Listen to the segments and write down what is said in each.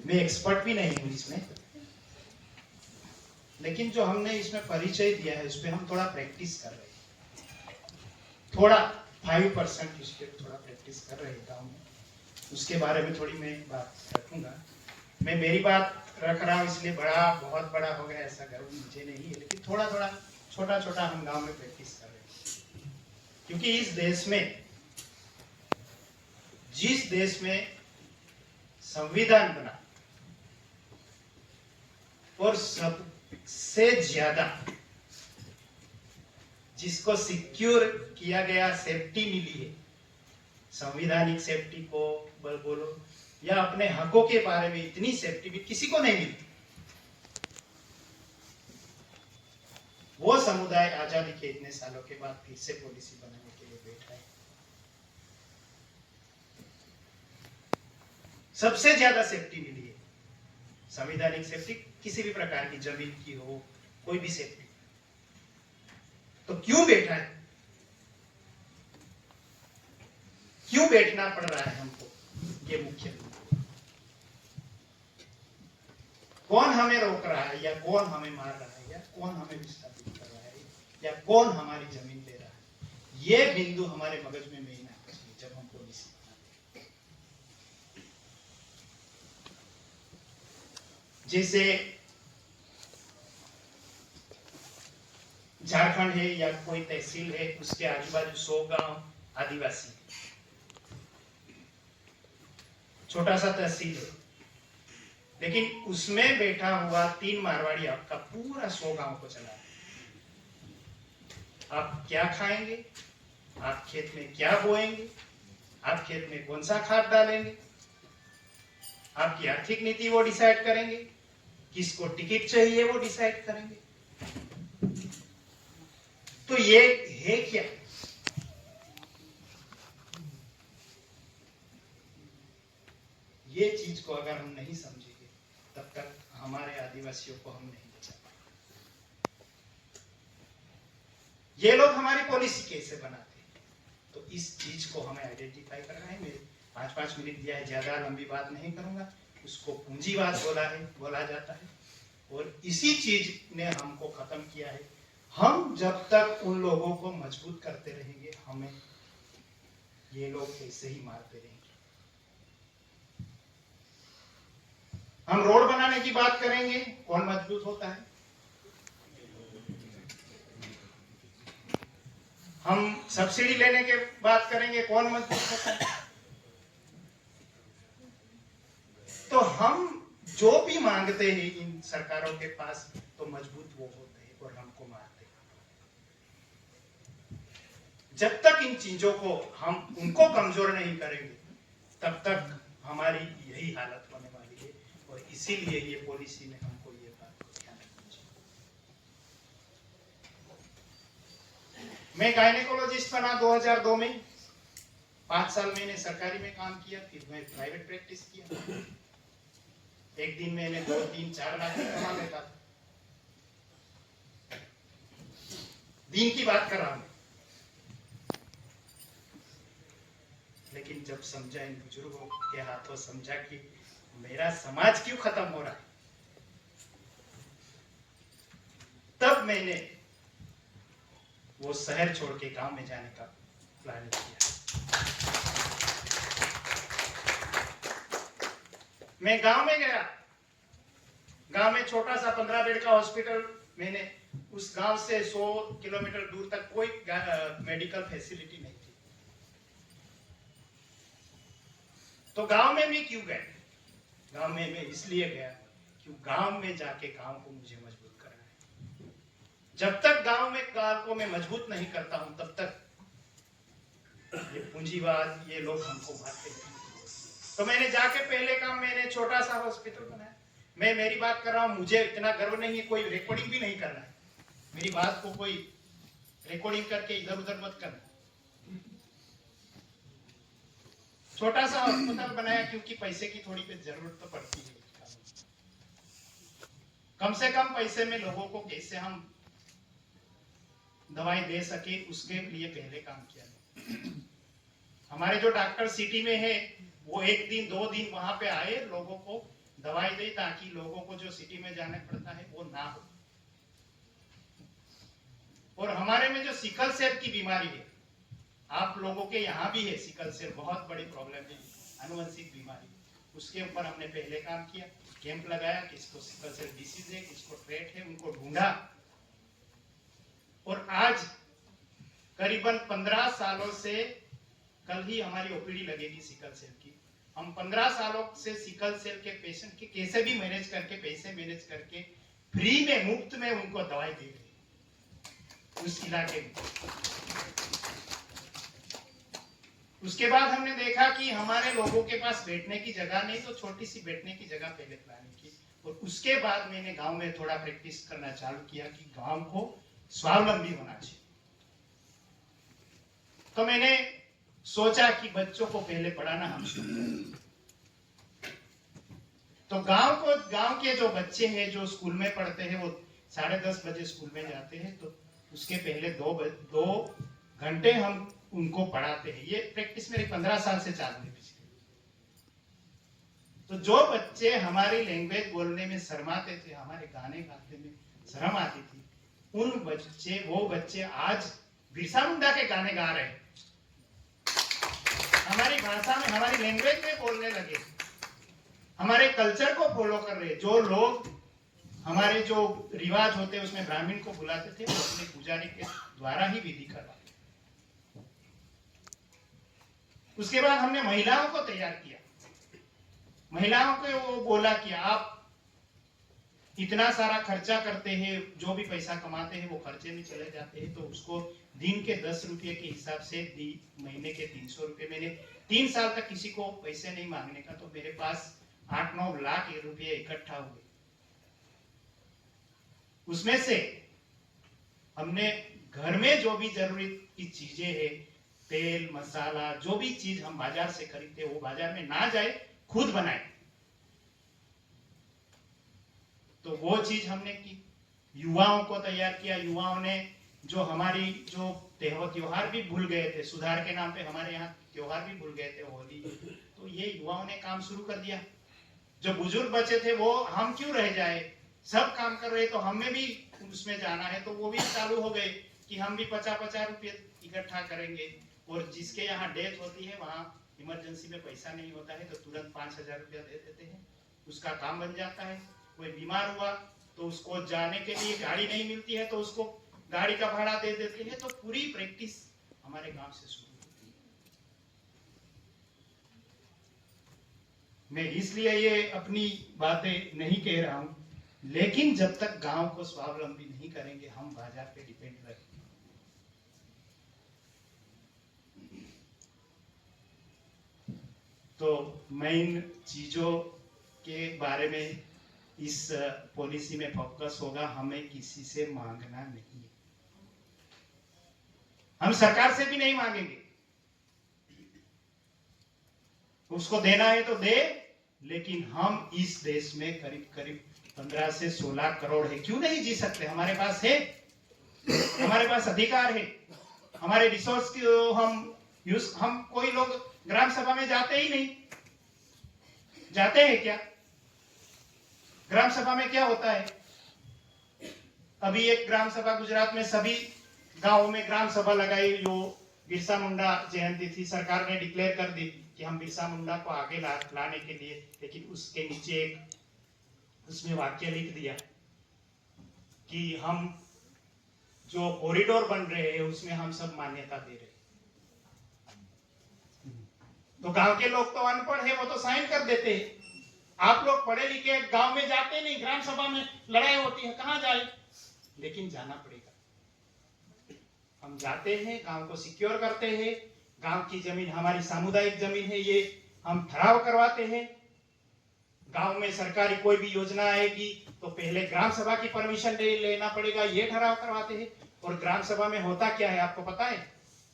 मैं एक्सपर्ट भी नहीं हूं इसमें, लेकिन जो हमने इसमें परिचय दिया है उस पर हम थोड़ा प्रैक्टिस कर रहे हैं, थोड़ा 5% इस पर थोड़ा प्रैक्टिस कर रहे हैं गाँव में। उसके बारे में थोड़ी मैं बात रखूंगा। मैं मेरी बात रख रहा हूँ इसलिए बहुत बड़ा हो गया ऐसा गर्व मुझे नहीं है, लेकिन थोड़ा थोड़ा छोटा छोटा हम गांव में प्रैक्टिस कर रहे हैं। क्योंकि इस देश में, जिस देश में संविधान बना और सबसे ज्यादा जिसको सिक्योर किया गया, सेफ्टी मिली है, संवैधानिक सेफ्टी को बोलो या अपने हकों के बारे में इतनी सेफ्टी भी किसी को नहीं मिलती। वो समुदाय आजादी के इतने सालों के बाद फिर से पॉलिसी बनाने के लिए बैठा है। सबसे ज्यादा सेफ्टी मिली है, संवैधानिक सेफ्टी, किसी भी प्रकार की जमीन की हो, कोई भी सेफ्टी। तो क्यों बैठा है, क्यों बैठना पड़ रहा है हमको, ये मुख्य। कौन हमें रोक रहा है, या कौन हमें मार रहा है, या कौन हमें विस्थापित कर रहा है, या कौन हमारी जमीन ले रहा है, ये बिंदु हमारे मगज में नहीं आना चाहिए जब हम पॉलिसी बनाते हैं। जैसे झारखंड है या कोई तहसील है, उसके आजू बाजू 100 गांव आदिवासी, छोटा सा तहसील है, लेकिन उसमें बैठा हुआ 3 मारवाड़ी आपका पूरा 100 गांव को चला रहे। आप क्या खाएंगे, आप खेत में क्या बोएंगे, आप खेत में कौन सा खाद डालेंगे, आपकी आर्थिक नीति वो डिसाइड करेंगे, किसको टिकट चाहिए वो डिसाइड करेंगे। तो ये है क्या, ये चीज को अगर हम नहीं समझेंगे तब तक हमारे आदिवासियों को हम नहीं बचा पाएंगे। ये लोग हमारी पॉलिसी कैसे बनाते हैं, तो इस चीज को हमें आइडेंटिफाई करना है। मेरे 5-5 मिनट दिया है, ज्यादा लंबी बात नहीं करूंगा। उसको पूंजीवाद बोला जाता है, और इसी चीज ने हमको खत्म किया है। हम जब तक उन लोगों को मजबूत करते रहेंगे, हमें ये लोग ऐसे ही मारते रहेंगे। हम रोड बनाने की बात करेंगे, कौन मजबूत होता है? हम सब्सिडी लेने के बात करेंगे, कौन मजबूत होता है? तो हम जो भी मांगते हैं इन सरकारों के पास, तो मजबूत वो होते हैं और हमको मारते हैं। जब तक इन चीजों को हम उनको कमजोर नहीं करेंगे, तब तक हमारी यही हालत होने वाली है। और इसीलिए ये पॉलिसी में हमको ये बात को ध्यान रखना चाहिए। मैं गायनेकोलॉजिस्ट बना 2002 में, 5 साल मैंने सरकारी में काम किया, फिर मैं प्राइवेट प्रैक्टिस किया। एक दिन मैंने 2, 3, 4 लाख कमा लेता था। दिन की बात कर रहा हूं। लेकिन जब समझा, इन बुजुर्गों के हाथों समझा कि मेरा समाज क्यों खत्म हो रहा है, तब मैंने वो शहर छोड़ के गांव में जाने का प्लान किया। मैं गांव में गया। गांव में छोटा सा 15 बेड का हॉस्पिटल, मैंने उस गांव से 100 किलोमीटर दूर तक कोई मेडिकल फैसिलिटी नहीं थी। तो गांव में मैं क्यों गया? गांव में मैं इसलिए गया कि गांव में जाके गांव को मुझे मजबूत करना है। जब तक गांव को मैं मजबूत नहीं करता हूं, तब तक ये पूंजीवाद, ये लोग हमको मारते हैं। तो मैंने जाके पहले काम, मैंने छोटा सा हॉस्पिटल बनाया। मैं मेरी बात कर रहा हूं, मुझे इतना गर्व नहीं है, कोई रिकॉर्डिंग भी नहीं करना है। मेरी बात को कोई रिकॉर्डिंग करके इधर उधर मत करना। छोटा सा अस्पताल बनाया क्योंकि पैसे की थोड़ी जरूरत तो पड़ती है। कम से कम पैसे में लोगों को कैसे हम दवाई दे सके, उसके लिए पहले काम किया। हमारे जो डॉक्टर सिटी में है, वो 1 दिन 2 दिन वहां पे आए, लोगों को दवाई दे ताकि लोगों को जो सिटी में जाना पड़ता है वो ना हो। और हमारे में जो सिकल सेल की बीमारी है, आप लोगों के यहाँ भी है, सिकल सेल बहुत बड़ी प्रॉब्लम है, आनुवंशिक बीमारी, उसके ऊपर हमने पहले काम किया, कैंप लगाया, किसको सिकल सेल डिसीज है, किसको ट्रेट है, उनको ढूंढा। और आज करीबन 15 सालों से, कल ही हमारी ओपीडी लगेगी सिकल सेल की, हम 15 सालों से सिकल सेल के पेशेंट के कैसे भी मैनेज करके, पैसे मैनेज करके फ्री में, मुफ्त में उनको दवाई दे रहे उस इलाके में। उसके बाद हमने देखा कि हमारे लोगों के पास बैठने की जगह नहीं, तो छोटी सी बैठने की जगह पहले प्लानिंग की। और उसके बाद मैंने गांव में थोड़ा प्रैक्टिस करना चालू किया कि गांव को स्वावलंबी होना चाहिए। तो मैंने सोचा कि बच्चों को पहले पढ़ाना हम शुरू करें। तो गांव के जो बच्चे हैं जो स्कूल में पढ़ते हैं, वो 10:30 बजे स्कूल में जाते हैं, तो उसके पहले 2 घंटे हम उनको पढ़ाते हैं। ये प्रैक्टिस मेरी 15 साल से चालू है पिछले। तो जो बच्चे हमारी लैंग्वेज बोलने में शर्माते थे, हमारे गाने गाते में शर्म आती थी, वो बच्चे आज बिरसा मुंडा के गाने गा रहे हैं, हमारी भाषा में, हमारी लैंग्वेज में बोलने लगे, हमारे कल्चर को फॉलो कर रहे। जो लोग हमारे जो रिवाज होते हैं उसमें ब्राह्मण को बुलाते थे, वो अपने पुजारी के द्वारा ही विधि करवाते। उसके बाद हमने महिलाओं को तैयार किया। महिलाओं को वो बोला कि आप इतना सारा खर्चा करते हैं, जो भी पैसा कमाते हैं वो खर्चे में चले जाते हैं, तो उसको दिन के 10 रुपये के हिसाब से महीने के 300 रुपये। मैंने 3 साल तक किसी को पैसे नहीं मांगने का, तो मेरे पास 8-9 लाख रुपये इकट्ठा हुए। उसमें से हमने घर में जो भी जरूरत की चीजें है, तेल मसाला, जो भी चीज हम बाजार से खरीदते वो बाजार में ना जाए, खुद बनाए। तो वो चीज हमने की। युवाओं को तैयार किया। युवाओं ने जो हमारी जो त्योहार भी भूल गए थे, सुधार के नाम पे हमारे यहाँ त्योहार भी भूल गए थे, होली, तो ये युवाओं ने काम शुरू कर दिया। जो बुजुर्ग बचे थे वो हम क्यों रह जाए, सब काम कर रहे, तो हमें भी उसमें जाना है, तो वो भी चालू हो गए कि हम भी 50-50 रुपये इकट्ठा करेंगे। और जिसके यहाँ डेथ होती है वहां इमरजेंसी में पैसा नहीं होता है, तो तुरंत 5,000 रुपया दे देते हैं, उसका काम बन जाता है। कोई बीमार हुआ तो उसको जाने के लिए गाड़ी नहीं मिलती है, तो उसको गाड़ी का भाड़ा दे देते हैं। तो पूरी प्रैक्टिस हमारे गांव से शुरू होती है। मैं इसलिए ये अपनी बातें नहीं कह रहा हूं, लेकिन जब तक गांव को स्वावलंबी नहीं करेंगे, हम बाजार पे डिपेंड रहेंगे। तो मेन चीजों के बारे में इस पॉलिसी में फोकस होगा, हमें किसी से मांगना नहीं है, हम सरकार से भी नहीं मांगेंगे। उसको देना है तो दे, लेकिन हम इस देश में करीब करीब 15 से 16 करोड़ है, क्यों नहीं जी सकते? हमारे पास है, हमारे पास अधिकार है, हमारे रिसोर्स की हम कोई लोग ग्राम सभा में जाते ही नहीं। जाते हैं क्या? ग्राम सभा में क्या होता है? अभी एक ग्राम सभा गुजरात में सभी गांवों में ग्राम सभा लगाई, जो बिरसा मुंडा जयंती थी, सरकार ने डिक्लेयर कर दी कि हम बिरसा मुंडा को आगे लाने के लिए, लेकिन उसके नीचे एक उसमें वाक्य लिख दिया कि हम जो कॉरिडोर बन रहे हैं उसमें हम सब मान्यता दे रहे हैं। तो गांव के लोग तो अनपढ़ है, वो तो साइन कर देते हैं। आप लोग पढ़े लिखे गांव में जाते नहीं, ग्राम सभा में लड़ाई होती है, कहां जाए? लेकिन जाना पड़ेगा। हम जाते हैं, गांव को सिक्योर करते हैं, गांव की जमीन हमारी सामुदायिक जमीन है, ये हम ठहराव करवाते हैं। गांव में सरकारी कोई भी योजना आएगी तो पहले ग्राम सभा की परमिशन लेना पड़ेगा, ये ठहराव करवाते हैं। और ग्राम सभा में होता क्या है आपको पता है?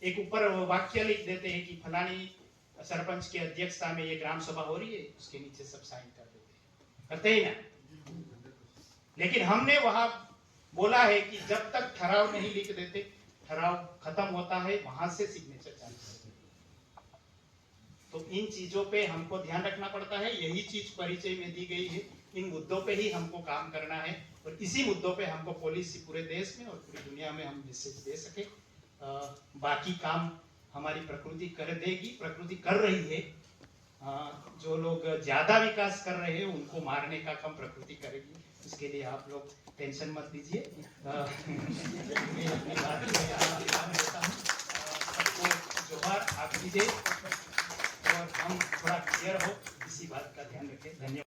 एक ऊपर वाक्य लिख देते हैं कि फलानी सरपंच की अध्यक्षता में ये ग्राम सभा हो रही है, उसके नीचे सब साइन कर देते हैं, करते ही ना। लेकिन हमने वहां बोला है कि जब तक ठहराव नहीं लिख देते, ठहराव खत्म होता है, वहां से सिग्नेचर चालू। तो इन चीजों पे हमको ध्यान रखना पड़ता है। यही चीज परिचय में दी गई है। इन मुद्दों पे ही हमको काम करना है और इसी मुद्दों पे हमको पॉलिसी पूरे देश में और पूरी दुनिया में हम मैसेज दे सके। बाकी काम हमारी प्रकृति कर देगी, प्रकृति कर रही है। जो लोग ज्यादा विकास कर रहे हैं उनको मारने का काम प्रकृति करेगी। इसके लिए आप लोग टेंशन मत लीजिए। मैं अपनी बात में यहाँ विराम देता हूँ। सबको जोहार, आप दीजिए और हम थोड़ा क्लियर हो, इसी बात का ध्यान रखें। धन्यवाद।